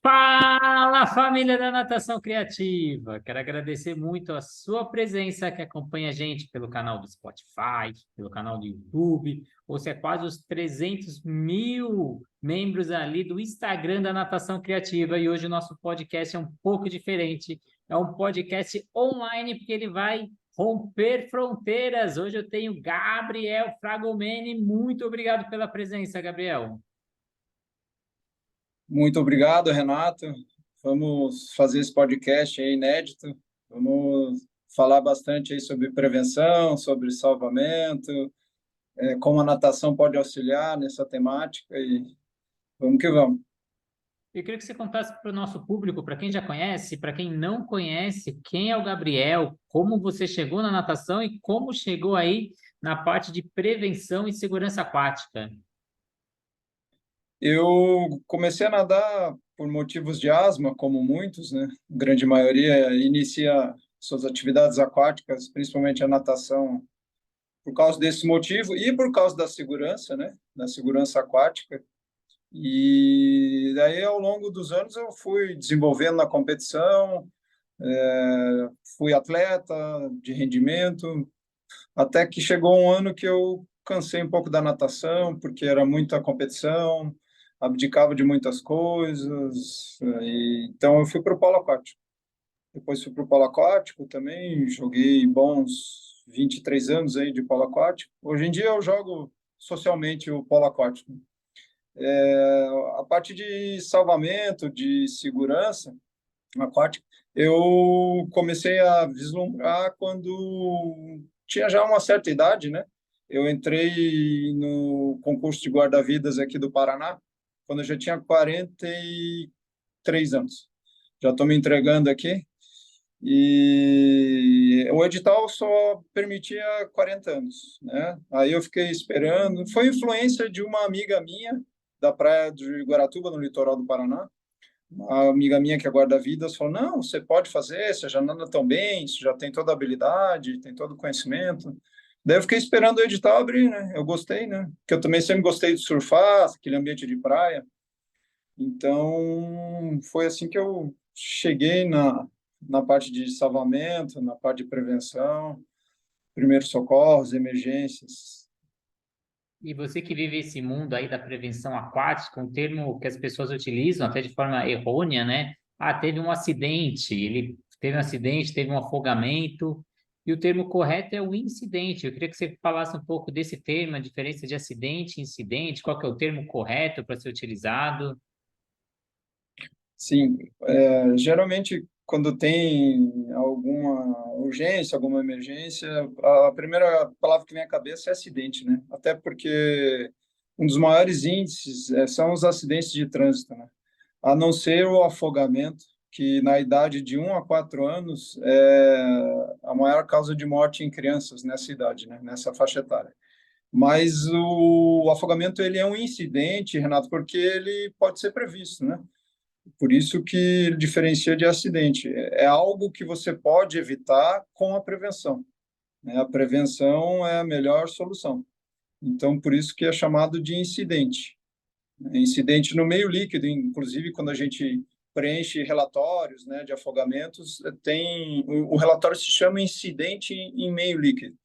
Fala, família da Natação Criativa! Quero agradecer muito a sua presença que acompanha a gente pelo canal do Spotify, pelo canal do YouTube, ou se é quase os 300 mil membros ali do Instagram da Natação Criativa. E hoje o nosso podcast é um pouco diferente. É um podcast online, porque ele vai romper fronteiras. Hoje eu tenho Gabriel Fragomeni. Muito obrigado pela presença, Gabriel. Muito obrigado, Renato. Vamos fazer esse podcast aí inédito. Vamos falar bastante aí sobre prevenção, sobre salvamento, como a natação pode auxiliar nessa temática e vamos que vamos. Eu queria que você contasse para o nosso público, para quem já conhece, para quem não conhece, quem é o Gabriel, como você chegou na natação e como chegou aí na parte de prevenção e segurança aquática. Eu comecei a nadar por motivos de asma, como muitos, né? A grande maioria inicia suas atividades aquáticas, principalmente a natação, por causa desse motivo e por causa da segurança, né? Da segurança aquática. E daí, ao longo dos anos, eu fui desenvolvendo na competição, fui atleta de rendimento, até que chegou um ano que eu cansei um pouco da natação, porque era muita competição, abdicava de muitas coisas, então eu fui para o polo aquático. Depois fui para o polo aquático também, joguei bons 23 anos aí de polo aquático. Hoje em dia eu jogo socialmente o polo aquático. A parte de salvamento, de segurança aquática, eu comecei a vislumbrar quando tinha já uma certa idade, né? Eu entrei no concurso de guarda-vidas aqui do Paraná, quando eu já tinha 43 anos. Já estou me entregando aqui. E o edital só permitia 40 anos, né? Aí eu fiquei esperando. Foi influência de uma amiga minha da praia de Guaratuba, no litoral do Paraná. Uma amiga minha que é guarda-vidas falou: Não, você pode fazer, você já nada tão bem, você já tem toda a habilidade, tem todo o conhecimento. Daí eu fiquei esperando o edital abrir, né? Eu gostei, né? Porque eu também sempre gostei de surfar, aquele ambiente de praia. Então, foi assim que eu cheguei na parte de salvamento, na parte de prevenção, primeiros socorros, emergências. E você que vive esse mundo aí da prevenção aquática, um termo que as pessoas utilizam até de forma errônea, né? Ah, teve um acidente, ele teve um acidente, teve um afogamento, e o termo correto é o incidente. Eu queria que você falasse um pouco desse termo, a diferença de acidente e incidente, qual que é o termo correto para ser utilizado. Sim, geralmente quando tem alguma urgência, alguma emergência, a primeira palavra que vem à cabeça é acidente, né? Até porque um dos maiores índices são os acidentes de trânsito, né? A não ser o afogamento, que na idade de 1 a 4 anos é a maior causa de morte em crianças nessa idade, né? Nessa faixa etária. Mas o afogamento ele é um incidente, Renato, porque ele pode ser previsto, né? Por isso que ele diferencia de acidente. É algo que você pode evitar com a prevenção, né? A prevenção é a melhor solução. Então, por isso que é chamado de incidente. Incidente no meio líquido, inclusive quando a gente preenche relatórios, né, de afogamentos, tem o relatório se chama incidente em meio líquido.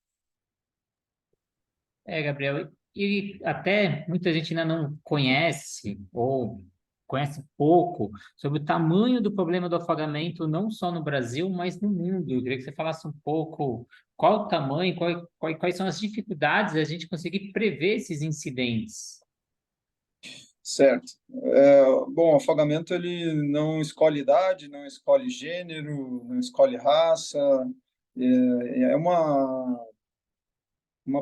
É, Gabriel, e até muita gente ainda não conhece ou conhece pouco sobre o tamanho do problema do afogamento, não só no Brasil, mas no mundo. Eu queria que você falasse um pouco qual o tamanho, quais são as dificuldades da gente conseguir prever esses incidentes. Certo. Bom, o afogamento ele não escolhe idade, não escolhe gênero, não escolhe raça. É uma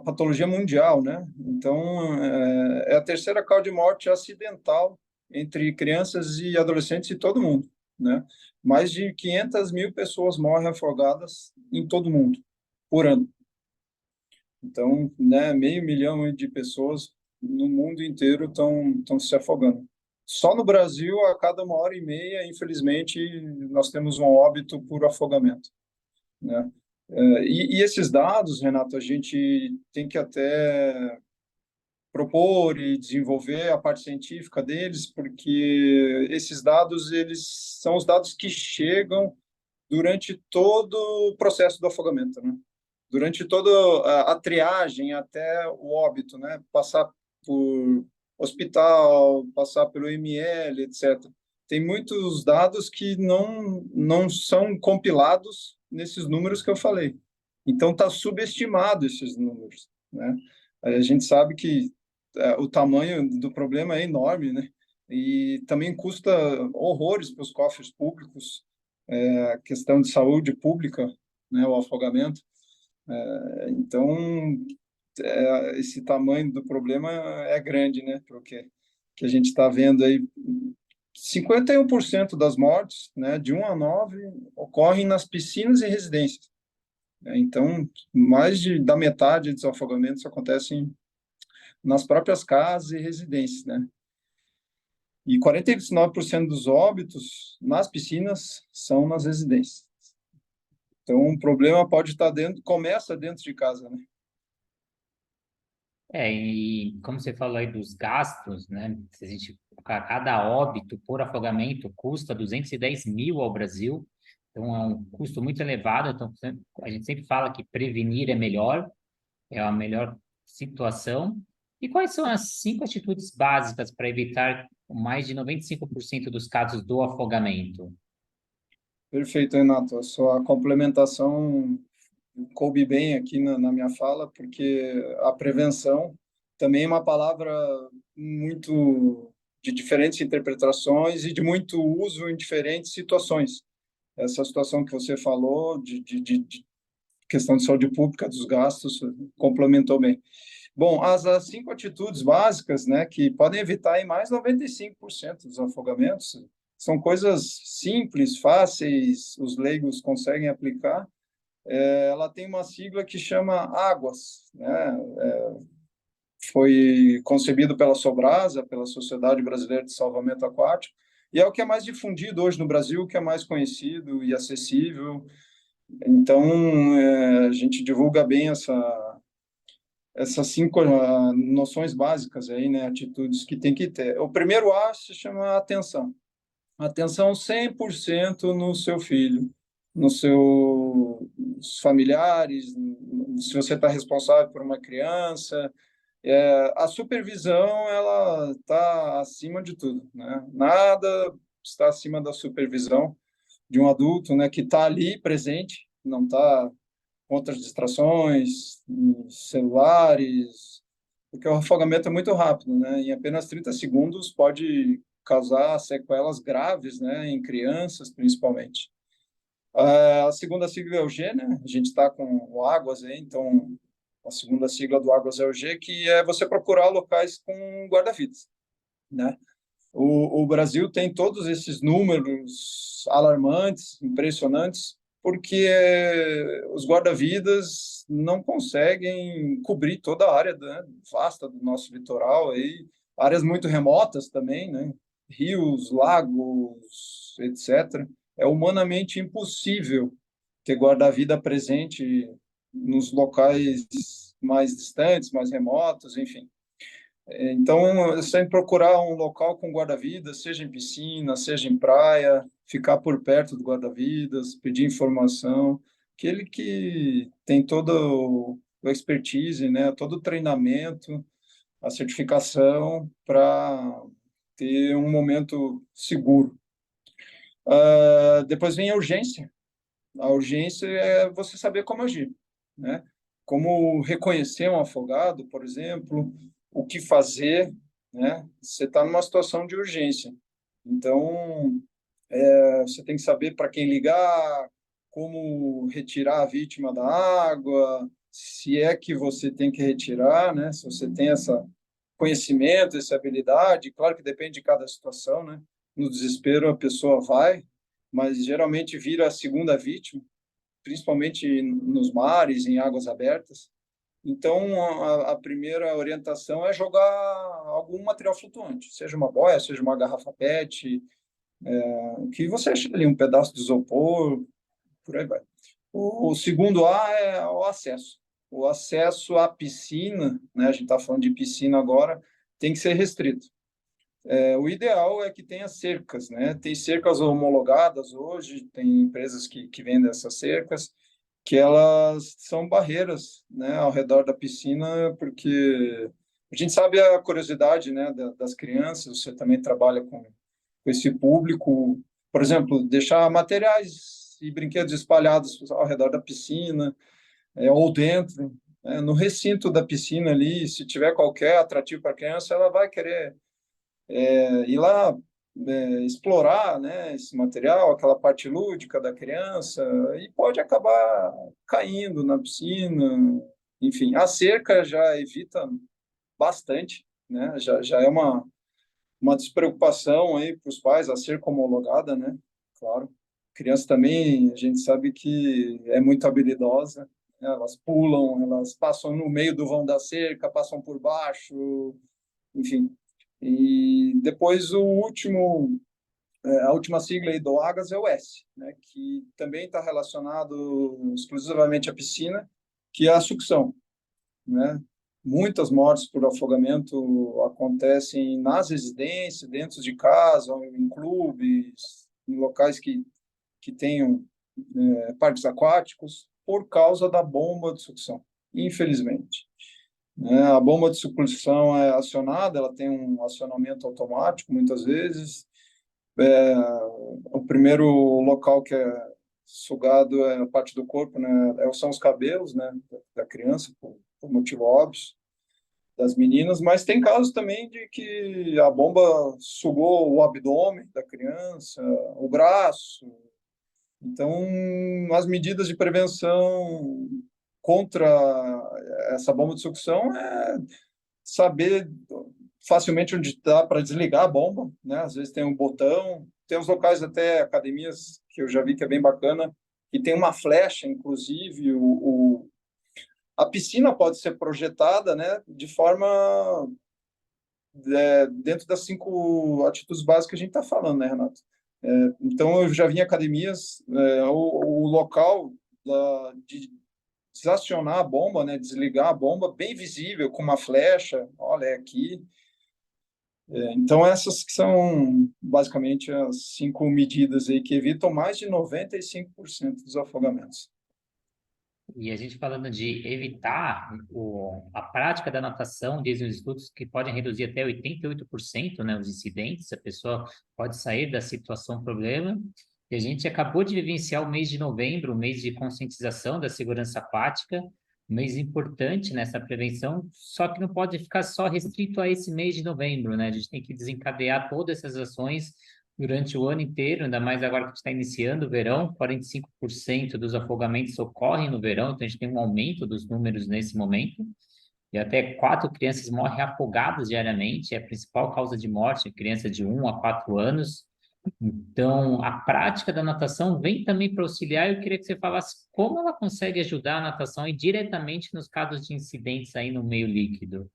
patologia mundial, né? Então, é a terceira causa de morte acidental entre crianças e adolescentes em todo mundo, né? Mais de 500 mil pessoas morrem afogadas em todo mundo, por ano. Então, né, meio milhão de pessoas no mundo inteiro estão se afogando. Só no Brasil, a cada 1 hora e meia, infelizmente, nós temos um óbito por afogamento, né? E esses dados, Renato, a gente tem que até propor e desenvolver a parte científica deles, porque esses dados, eles são os dados que chegam durante todo o processo do afogamento, né? Durante toda a triagem até o óbito, né? Passar por hospital, passar pelo ML, etc. Tem muitos dados que não são compilados nesses números que eu falei. Então, está subestimado esses números, né? A gente sabe que o tamanho do problema é enorme, né? E também custa horrores para os cofres públicos, a questão de saúde pública, né? O afogamento. Então, esse tamanho do problema é grande, né? Porque que a gente está vendo aí, 51% das mortes, né, de 1 a 9, ocorrem nas piscinas e residências. Então, da metade dos afogamentos acontecem nas próprias casas e residências, né? E 49% dos óbitos nas piscinas são nas residências. Então, o problema pode estar começa dentro de casa, né? E como você falou aí dos gastos, né? Se a gente cada óbito por afogamento custa 210 mil ao Brasil, então é um custo muito elevado. Então a gente sempre fala que prevenir é melhor, é a melhor situação. E quais são as 5 atitudes básicas para evitar mais de 95% dos casos do afogamento? Perfeito, Renato. A sua complementação coube bem aqui na minha fala, porque a prevenção também é uma palavra muito de diferentes interpretações e de muito uso em diferentes situações. Essa situação que você falou de questão de saúde pública, dos gastos, complementou bem. Bom, as 5 atitudes básicas, né, que podem evitar em mais 95% dos afogamentos, são coisas simples, fáceis, os leigos conseguem aplicar. Ela tem uma sigla que chama Águas, né? Foi concebido pela Sobrasa, pela Sociedade Brasileira de Salvamento Aquático, e é o que é mais difundido hoje no Brasil, o que é mais conhecido e acessível. Então, a gente divulga bem essas 5 noções básicas aí, né, atitudes que tem que ter. O primeiro A se chama atenção. Atenção 100% no seu filho, nos seus familiares, se você está responsável por uma criança. A supervisão, ela está acima de tudo, né? Nada está acima da supervisão de um adulto, né, que está ali presente, não está com outras distrações, celulares, porque o afogamento é muito rápido, né? Em apenas 30 segundos pode causar sequelas graves, né, em crianças, principalmente. A segunda sigla é o G, né? A gente está com o Águas aí, então a segunda sigla do Águas é o G, que é você procurar locais com guarda-vidas, né? O Brasil tem todos esses números alarmantes, impressionantes, porque os guarda-vidas não conseguem cobrir toda a área, né, vasta do nosso litoral, aí, áreas muito remotas também, né, rios, lagos, etc. É humanamente impossível ter guarda-vida presente nos locais mais distantes, mais remotos, enfim. Então, sempre procurar um local com guarda-vidas, seja em piscina, seja em praia, ficar por perto do guarda-vidas, pedir informação, aquele que tem todo o expertise, né, todo o treinamento, a certificação para ter um momento seguro. Depois vem a urgência. A urgência é você saber como agir, né? Como reconhecer um afogado, por exemplo, o que fazer, né? Você está numa situação de urgência. Então, você tem que saber para quem ligar, como retirar a vítima da água, se é que você tem que retirar, né? Se você tem esse conhecimento, essa habilidade, claro que depende de cada situação, né? No desespero a pessoa vai, mas geralmente vira a segunda vítima, principalmente nos mares, em águas abertas. Então, a primeira orientação é jogar algum material flutuante, seja uma boia, seja uma garrafa PET, que você acha ali, um pedaço de isopor, por aí vai. O segundo A é o acesso. o acesso à piscina, né, a gente está falando de piscina agora, tem que ser restrito. O ideal é que tenha cercas, né? Tem cercas homologadas hoje, tem empresas que vendem essas cercas, que elas são barreiras, né, ao redor da piscina, porque a gente sabe a curiosidade, né, das crianças, você também trabalha com esse público, por exemplo, deixar materiais e brinquedos espalhados ao redor da piscina, ou dentro, né, no recinto da piscina ali, se tiver qualquer atrativo para a criança, ela vai querer ir lá explorar, né, esse material, aquela parte lúdica da criança, e pode acabar caindo na piscina. Enfim, a cerca já evita bastante, né? Já é uma despreocupação aí para os pais, a cerca homologada, né? Claro. Criança também, a gente sabe que é muito habilidosa, né? Elas pulam, elas passam no meio do vão da cerca, passam por baixo, enfim. E depois a última sigla aí do AGAS é o S, né, que também está relacionado exclusivamente à piscina, que é a sucção, né? Muitas mortes por afogamento acontecem nas residências, dentro de casa, em clubes, em locais que tenham parques aquáticos, por causa da bomba de sucção, infelizmente. A bomba de sucção é acionada, ela tem um acionamento automático, muitas vezes. O primeiro local que é sugado é a parte do corpo, né? São os cabelos, né, da criança, por motivo óbvio, das meninas, mas tem casos também de que a bomba sugou o abdômen da criança, o braço. Então, as medidas de prevenção contra essa bomba de sucção é saber facilmente onde dá para desligar a bomba, né? Às vezes tem um botão, tem uns locais até academias que eu já vi que é bem bacana, e tem uma flecha, inclusive a piscina pode ser projetada, né, de forma dentro das 5 atitudes básicas que a gente está falando, né, Renato? Então eu já vi em academias o local de desacionar a bomba, né, desligar a bomba, bem visível, com uma flecha, olha, é aqui. Então, essas que são basicamente as 5 medidas aí que evitam mais de 95% dos afogamentos. E a gente falando de evitar a prática da natação, dizem os estudos que podem reduzir até 88%, né, os incidentes, a pessoa pode sair da situação problema. E a gente acabou de vivenciar o mês de novembro, o mês de conscientização da segurança aquática, um mês importante nessa prevenção, só que não pode ficar só restrito a esse mês de novembro, né? A gente tem que desencadear todas essas ações durante o ano inteiro, ainda mais agora que a gente está iniciando o verão, 45% dos afogamentos ocorrem no verão, então a gente tem um aumento dos números nesse momento, e até 4 crianças morrem afogadas diariamente, é a principal causa de morte, criança de 1 a 4 anos. Então, a prática da natação vem também para auxiliar. Eu queria que você falasse como ela consegue ajudar a natação e diretamente nos casos de incidentes aí no meio líquido.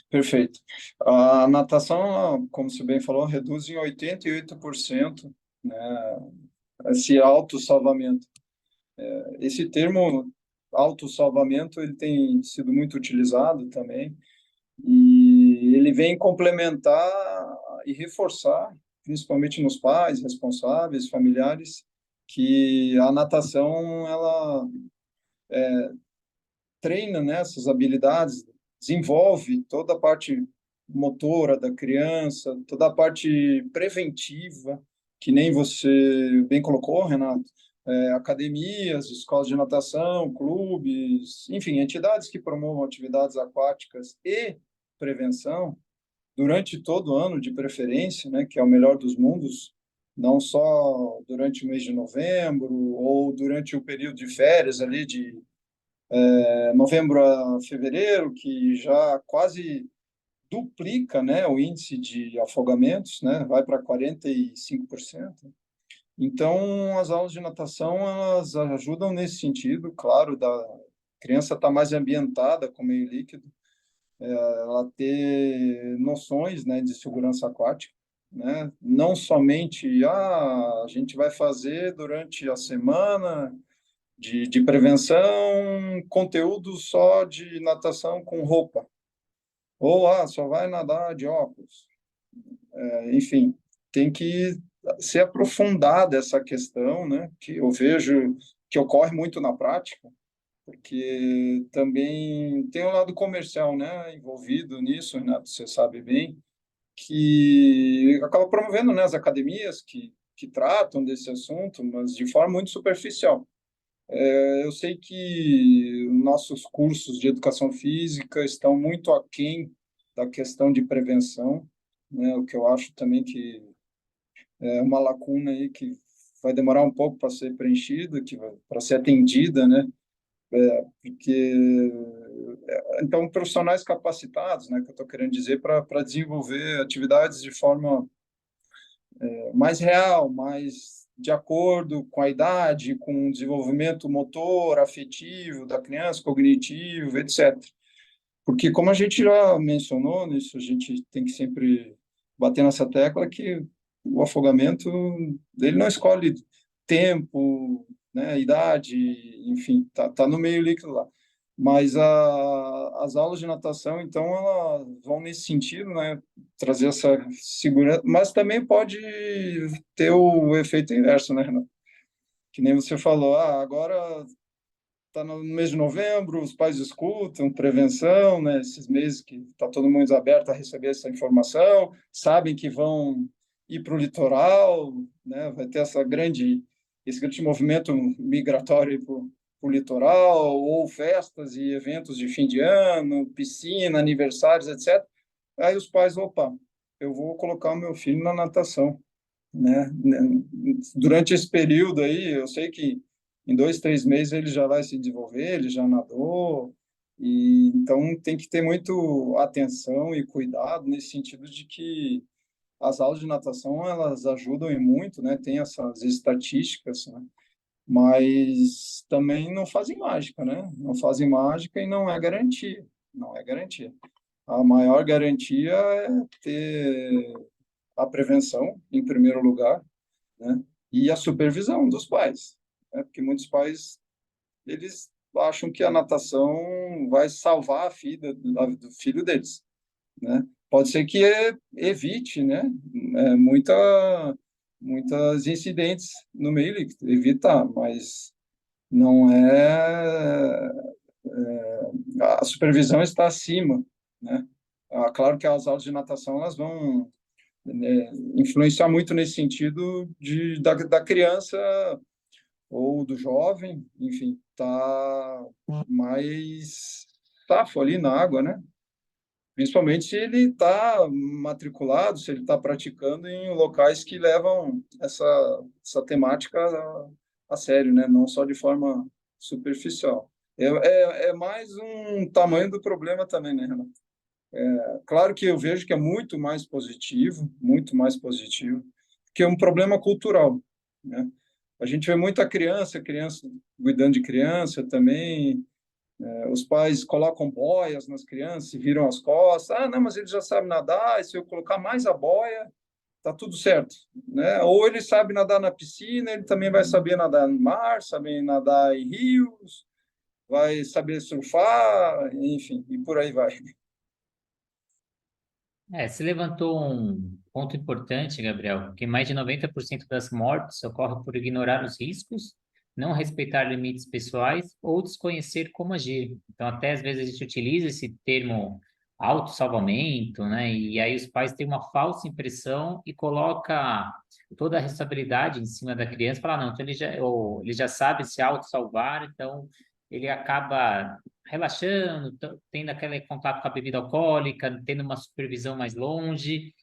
Perfeito. A natação, como você bem falou, reduz em 88%, né, esse autossalvamento. Esse termo autossalvamento ele tem sido muito utilizado também, e ele vem complementar e reforçar, principalmente nos pais, responsáveis, familiares, que a natação ela treina, né, essas habilidades, desenvolve toda a parte motora da criança, toda a parte preventiva, que nem você bem colocou, Renato, academias, escolas de natação, clubes, enfim, entidades que promovam atividades aquáticas e prevenção durante todo o ano, de preferência, né, que é o melhor dos mundos, não só durante o mês de novembro ou durante o período de férias ali de novembro a fevereiro, que já quase duplica, né, o índice de afogamentos, né, vai para 45%. Então, as aulas de natação, elas ajudam nesse sentido, claro, da criança estar mais ambientada com o meio líquido, ela ter noções, né, de segurança aquática, né, não somente, a gente vai fazer durante a semana de prevenção, conteúdo só de natação com roupa, ou só vai nadar de óculos. Enfim, tem que se aprofundar dessa questão, né, que eu vejo que ocorre muito na prática, porque também tem um lado comercial, né, envolvido nisso, Renato, você sabe bem, que acaba promovendo, né, as academias que tratam desse assunto, mas de forma muito superficial. Eu sei que nossos cursos de educação física estão muito aquém da questão de prevenção, né, o que eu acho também que é uma lacuna aí que vai demorar um pouco para ser preenchida, para ser atendida, né? Porque então profissionais capacitados, né, que eu estou querendo dizer, para desenvolver atividades de forma mais real, mais de acordo com a idade, com o desenvolvimento motor, afetivo da criança, cognitivo, etc. Porque, como a gente já mencionou nisso, a gente tem que sempre bater nessa tecla que o afogamento ele não escolhe tempo, né, idade, enfim, tá no meio líquido lá. Mas as aulas de natação, então, elas vão nesse sentido, né, trazer essa segurança, mas também pode ter o efeito inverso, né, Renato? Que nem você falou, agora está no mês de novembro, os pais escutam prevenção, né? Esses meses que está todo mundo aberto a receber essa informação, sabem que vão ir para o litoral, né? Vai ter esse grande movimento migratório para o litoral, ou festas e eventos de fim de ano, piscina, aniversários, etc. Aí os pais, opa, eu vou colocar o meu filho na natação, né? Durante esse período aí, eu sei que em 2, 3 meses ele já vai se desenvolver, ele já nadou, e então tem que ter muito atenção e cuidado nesse sentido de que as aulas de natação elas ajudam e muito, né? Tem essas estatísticas, né? Mas também não fazem mágica, né? Não fazem mágica e não é garantia, não é garantia. A maior garantia é ter a prevenção, em primeiro lugar, né? E a supervisão dos pais, né? Porque muitos pais eles acham que a natação vai salvar a vida do filho deles, né? Pode ser que evite, né? Muitas incidentes no meio líquido, evitar, mas não a supervisão está acima, né? Claro que as aulas de natação elas vão influenciar muito nesse sentido da criança ou do jovem, enfim, tá mais safo ali na água, né? Principalmente se ele está matriculado, se ele está praticando em locais que levam essa temática a sério, né? Não só de forma superficial. É mais um tamanho do problema também, né, Renato? Claro que eu vejo que é muito mais positivo, que é um problema cultural, né? A gente vê muita criança cuidando de criança também, os pais colocam boias nas crianças e viram as costas. Não, mas ele já sabe nadar, e se eu colocar mais a boia, tá tudo certo, né? Ou ele sabe nadar na piscina, ele também vai saber nadar no mar, saber nadar em rios, vai saber surfar, enfim, e por aí vai. Você levantou um ponto importante, Gabriel, porque mais de 90% das mortes ocorrem por ignorar os riscos, não respeitar limites pessoais ou desconhecer como agir. Então, até às vezes a gente utiliza esse termo autossalvamento, né? E aí os pais têm uma falsa impressão e coloca toda a responsabilidade em cima da criança, fala, não, então ele já sabe se autossalvar, então ele acaba relaxando, tendo aquele contato com a bebida alcoólica, tendo uma supervisão mais longe,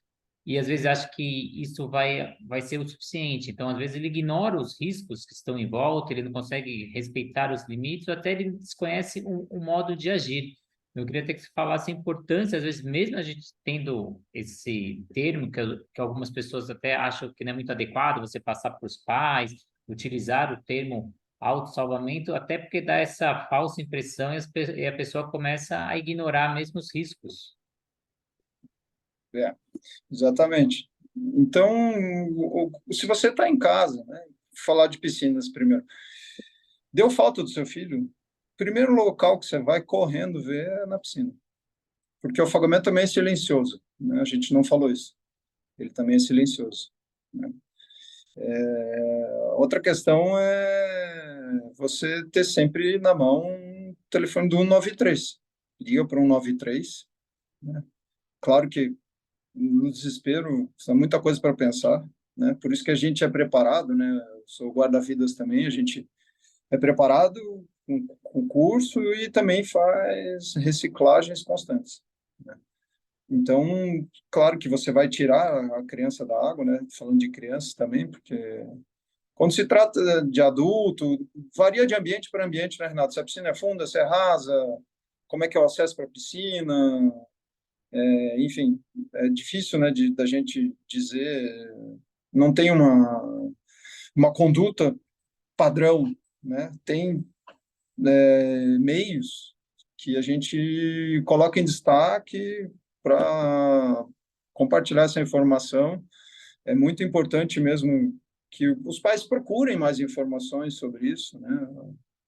e às vezes acha que isso vai ser o suficiente. Então, às vezes ele ignora os riscos que estão em volta, ele não consegue respeitar os limites, ou até ele desconhece o modo de agir. Eu queria até que você falasse a importância, às vezes, mesmo a gente tendo esse termo, que algumas pessoas até acham que não é muito adequado, você passar para os pais, utilizar o termo autossalvamento, até porque dá essa falsa impressão e a pessoa começa a ignorar mesmo os riscos. É, exatamente. Então, se você está em casa, né, falar de piscinas primeiro. Deu falta do seu filho? O primeiro local que você vai correndo ver é na piscina. Porque o afogamento também é silencioso, né? A gente não falou isso. Ele também é silencioso, né? Outra questão é você ter sempre na mão um telefone do 193. Liga para o 193, né? Claro que no desespero, são muita coisa para pensar, né? Por isso que a gente é preparado, né? Eu sou guarda-vidas também, a gente é preparado com curso e também faz reciclagens constantes, né? Então, claro que você vai tirar a criança da água, né? Falando de crianças também, porque quando se trata de adulto, varia de ambiente para ambiente, né, Renato? Se a piscina é funda, se é rasa, como é que é o acesso para a piscina, enfim, é difícil, né, da gente dizer, não tem uma conduta padrão, né? Tem meios que a gente coloca em destaque para compartilhar essa informação. É muito importante mesmo que os pais procurem mais informações sobre isso, né?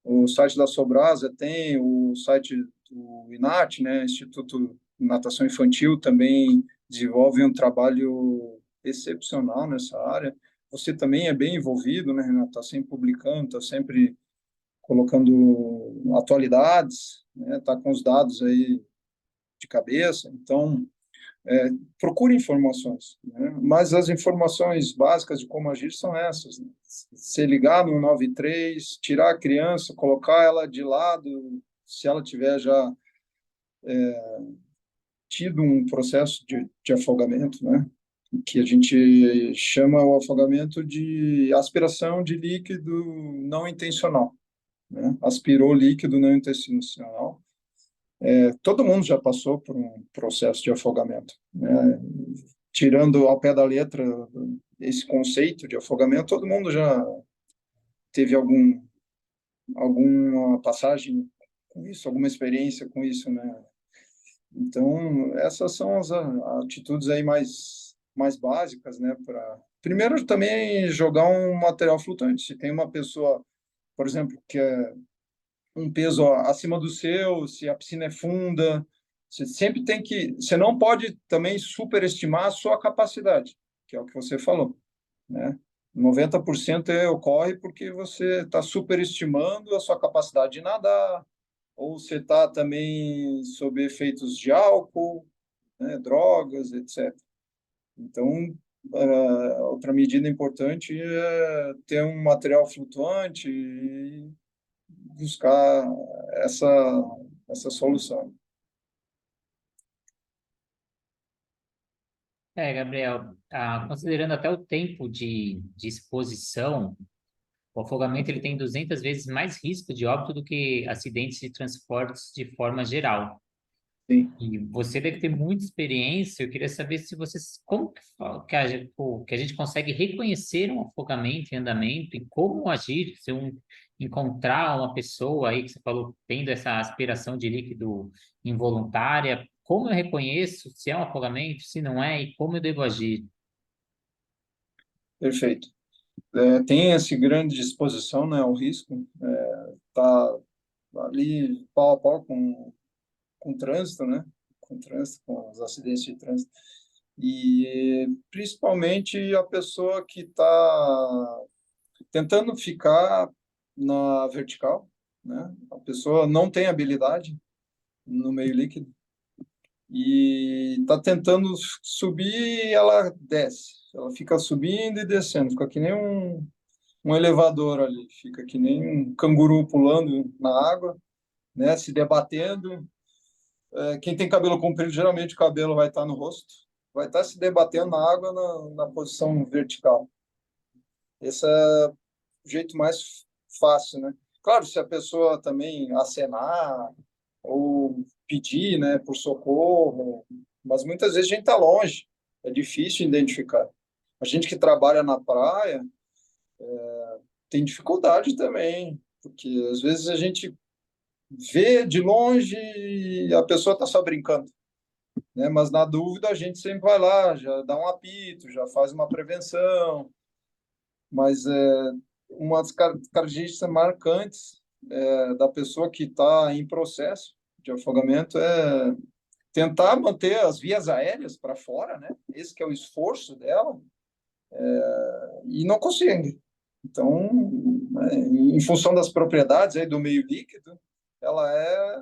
O site da Sobrasa tem, o site do INAT, né, Instituto de Natação Infantil, também desenvolve um trabalho excepcional nessa área. Você também é bem envolvido, né, Renato? Está sempre publicando, está sempre colocando atualidades, né? Está com os dados aí de cabeça. Então, procure informações, né? Mas as informações básicas de como agir são essas, né? Se ligar no 93, tirar a criança, colocar ela de lado, se ela tiver já tido um processo de afogamento, né? Que a gente chama o afogamento de aspiração de líquido não intencional, né? Aspirou líquido não intencional. Todo mundo já passou por um processo de afogamento, né? Tirando ao pé da letra esse conceito de afogamento, todo mundo já teve alguma passagem com isso, alguma experiência com isso, né? Então, essas são as atitudes aí mais básicas, né? Primeiro, também jogar um material flutuante. Se tem uma pessoa, por exemplo, que é um peso acima do seu, se a piscina é funda, você sempre tem que, você não pode também superestimar a sua capacidade, que é o que você falou, né? 90% ocorre porque você está superestimando a sua capacidade de nadar, ou você está também sob efeitos de álcool, né, drogas, etc. Então, outra medida importante é ter um material flutuante e buscar essa, essa solução. Gabriel, considerando até o tempo de exposição, o afogamento ele tem 200 vezes mais risco de óbito do que acidentes de transportes de forma geral. Sim, E você deve ter muita experiência. Eu queria saber se vocês, como que a gente consegue reconhecer um afogamento em andamento e como agir se encontrar uma pessoa aí que você falou tendo essa aspiração de líquido involuntária, como eu reconheço se é um afogamento, se não é e como eu devo agir? perfeito. Tem essa grande exposição, né, ao risco, tá ali pau a pau com o trânsito, né, com o trânsito, com os acidentes de trânsito, e principalmente a pessoa que está tentando ficar na vertical, né, a pessoa não tem habilidade no meio líquido, e está tentando subir e ela desce. Ela fica subindo e descendo, fica que nem um elevador ali, fica que nem um canguru pulando na água, né, se debatendo. Quem tem cabelo comprido, geralmente o cabelo vai estar no rosto, vai estar se debatendo na água na posição vertical. Esse é o jeito mais fácil, né? Claro, se a pessoa também acenar ou pedir, né, por socorro, mas muitas vezes a gente está longe, é difícil identificar. A gente que trabalha na praia tem dificuldade também, porque às vezes a gente vê de longe e a pessoa está só brincando, né? Mas na dúvida a gente sempre vai lá, já dá um apito, já faz uma prevenção, mas umas características marcantes da pessoa que está em processo de afogamento é tentar manter as vias aéreas para fora, né? Esse que é o esforço dela, e não consegue. Então, né, em função das propriedades aí do meio líquido, ela é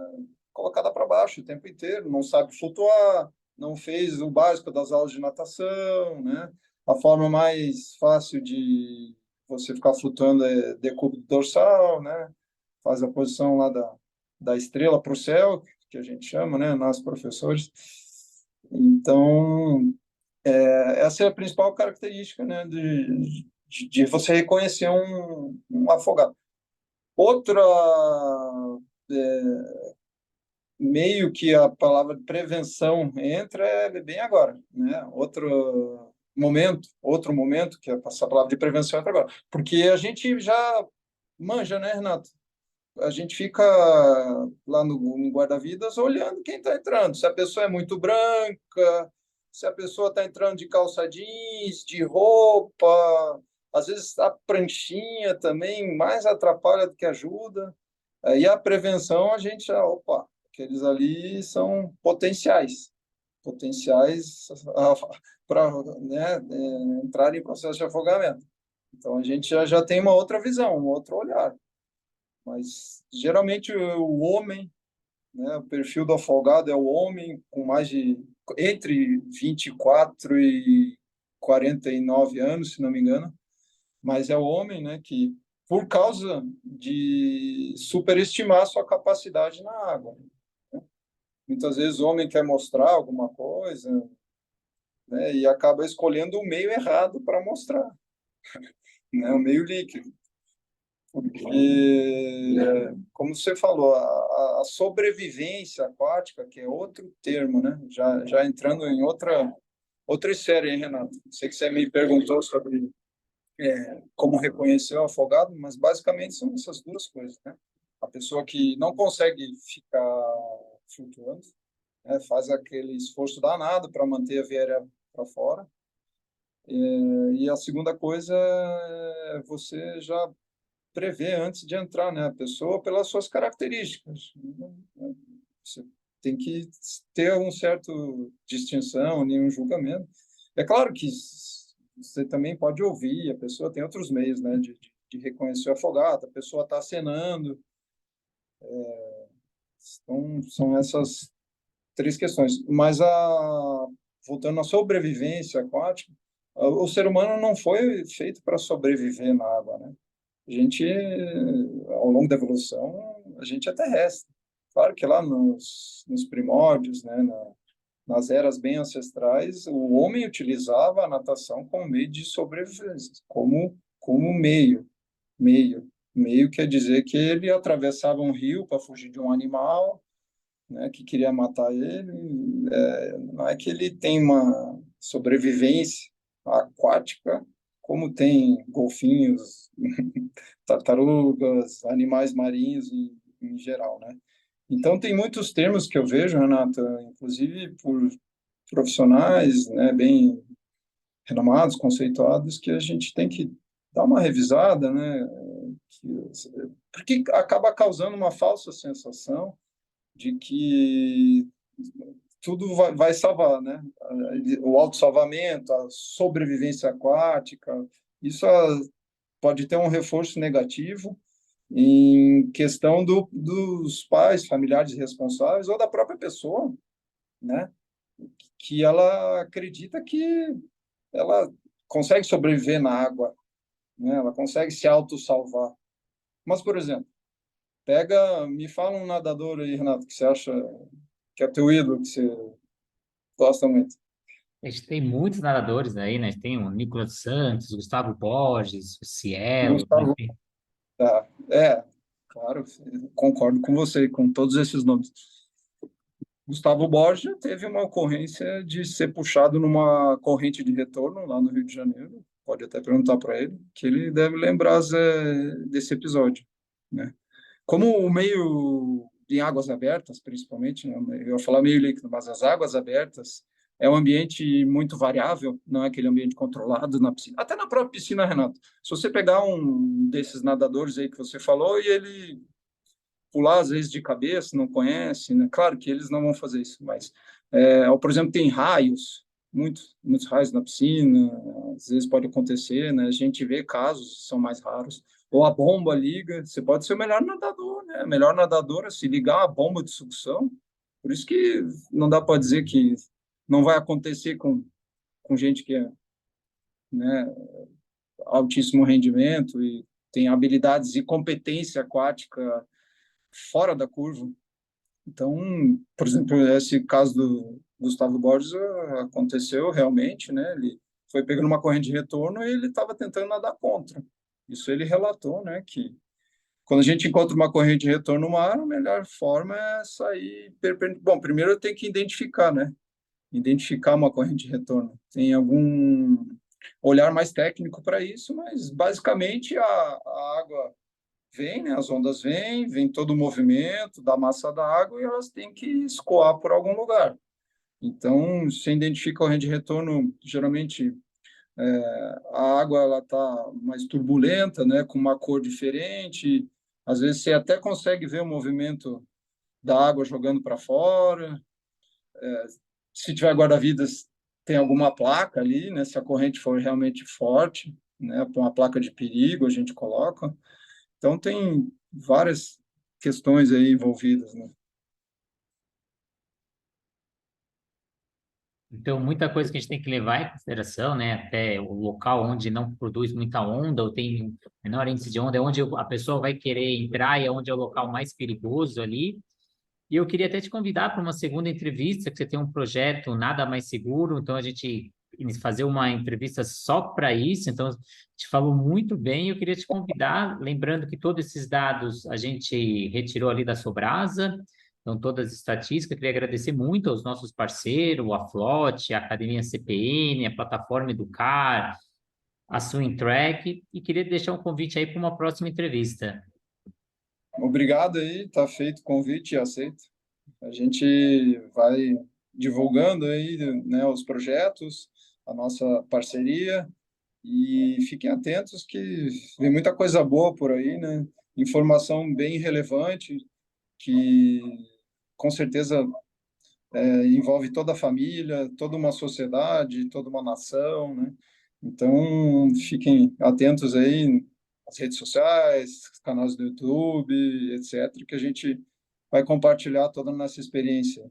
colocada para baixo o tempo inteiro, não sabe flutuar, não fez o básico das aulas de natação, né? A forma mais fácil de você ficar flutuando é decúbito dorsal, né? Faz a posição lá da estrela para o céu, que a gente chama, né? Nós professores. Então, essa é a principal característica, né? De você reconhecer um afogado. Outra meio que a palavra prevenção entra bem agora, né? Outro momento que essa palavra de prevenção entra agora, porque a gente já manja, né, Renato? A gente fica lá no guarda-vidas olhando quem está entrando. Se a pessoa é muito branca, se a pessoa está entrando de calça jeans, de roupa, às vezes a pranchinha também mais atrapalha do que ajuda. E a prevenção, a gente já, opa, aqueles ali são potenciais para, né, entrar em processo de afogamento. Então, a gente já tem uma outra visão, um outro olhar. Mas, geralmente, o homem, né, o perfil do afogado é o homem com entre 24 e 49 anos, se não me engano, mas é o homem, né, que, por causa de superestimar sua capacidade na água, né? Muitas vezes o homem quer mostrar alguma coisa, né, e acaba escolhendo o meio errado para mostrar, né, o meio líquido. Porque, como você falou, a sobrevivência aquática, que é outro termo, né? Já entrando em outra série, hein, Renato? Sei que você me perguntou sobre como reconhecer o afogado, mas basicamente são essas duas coisas, né? A pessoa que não consegue ficar flutuando, né? Faz aquele esforço danado para manter a viária para fora. E a segunda coisa é você já prever antes de entrar, né? A pessoa pelas suas características. Você tem que ter um certo distinção, nenhum julgamento. É claro que você também pode ouvir, a pessoa tem outros meios, né, de reconhecer o afogado, a pessoa está acenando. Então, são essas três questões. Mas, voltando à sobrevivência aquática, o ser humano não foi feito para sobreviver na água, né? A gente, ao longo da evolução, a gente é terrestre. Claro que lá nos primórdios, né, nas eras bem ancestrais, o homem utilizava a natação como meio de sobrevivência, como meio quer dizer que ele atravessava um rio para fugir de um animal, né, que queria matar ele. Não é que ele tem uma sobrevivência aquática, como tem golfinhos, tartarugas, animais marinhos em geral, né? Então, tem muitos termos que eu vejo, Renata, inclusive por profissionais, né, bem renomados, conceituados, que a gente tem que dar uma revisada, né? Porque acaba causando uma falsa sensação de que tudo vai salvar, né? O autossalvamento, a sobrevivência aquática, isso pode ter um reforço negativo em questão dos pais, familiares responsáveis ou da própria pessoa, né? Que ela acredita que ela consegue sobreviver na água, né? Ela consegue se autossalvar. Mas, por exemplo, me fala um nadador aí, Renato, que você acha que é teu ídolo, que você gosta muito. A gente tem muitos nadadores aí, né? Tem o Nicolas Santos, Gustavo Borges, o Cielo, Gustavo, enfim. tá. Claro, concordo com você, com todos esses nomes. Gustavo Borges teve uma ocorrência de ser puxado numa corrente de retorno lá no Rio de Janeiro. Pode até perguntar para ele, que ele deve lembrar desse episódio, né? Como o meio em águas abertas, principalmente, né? Eu ia falar meio líquido, mas as águas abertas, é um ambiente muito variável, não é aquele ambiente controlado na piscina. Até na própria piscina, Renato. Se você pegar um desses nadadores aí que você falou e ele pular às vezes de cabeça, não conhece, né? Claro que eles não vão fazer isso, mas, por exemplo, tem raios, muitos raios na piscina, às vezes pode acontecer, né? A gente vê casos, são mais raros. Ou a bomba liga, você pode ser o melhor nadador, né? Melhor nadador, se ligar a bomba de sucção. Por isso que não dá para dizer que não vai acontecer com gente que é, né, altíssimo rendimento e tem habilidades e competência aquática fora da curva. Então, por exemplo, esse caso do Gustavo Borges aconteceu realmente, né? Ele foi pegando uma corrente de retorno e ele estava tentando nadar contra. Isso ele relatou, né? Que quando a gente encontra uma corrente de retorno no mar, a melhor forma é sair perpendicular. Bom, primeiro eu tenho que identificar, né? Identificar uma corrente de retorno. Tem algum olhar mais técnico para isso, mas basicamente a água vem, né? As ondas vem todo o movimento da massa da água e elas têm que escoar por algum lugar. Então, se identifica a corrente de retorno, geralmente a água ela está mais turbulenta, né? Com uma cor diferente. Às vezes você até consegue ver o movimento da água jogando para fora. Se tiver guarda-vidas, tem alguma placa ali, né? Se a corrente for realmente forte, né? Uma placa de perigo a gente coloca. Então, tem várias questões aí envolvidas, né? Então, muita coisa que a gente tem que levar em consideração, né? Até o local onde não produz muita onda, ou tem menor índice de onda, é onde a pessoa vai querer entrar e é onde é o local mais perigoso ali. E eu queria até te convidar para uma segunda entrevista, que você tem um projeto Nada Mais Seguro, então a gente fazer uma entrevista só para isso. Então, te falou muito bem. Eu queria te convidar, lembrando que todos esses dados a gente retirou ali da Sobrasa, então todas as estatísticas. Eu queria agradecer muito aos nossos parceiros, a Flot, a Academia CPN, a plataforma Educar, a Swing Track, e queria deixar um convite aí para uma próxima entrevista. Obrigado aí, tá feito o convite e aceito. A gente vai divulgando aí, né, os projetos, a nossa parceria e fiquem atentos que vem muita coisa boa por aí, né? Informação bem relevante que com certeza envolve toda a família, toda uma sociedade, toda uma nação, né? Então, fiquem atentos aí nas redes sociais, canais do YouTube, etc., que a gente vai compartilhar toda a nossa experiência.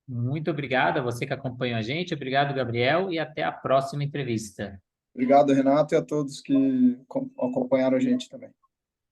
Muito obrigado a você que acompanhou a gente. Obrigado, Gabriel, e até a próxima entrevista. Obrigado, Renato, e a todos que acompanharam a gente também.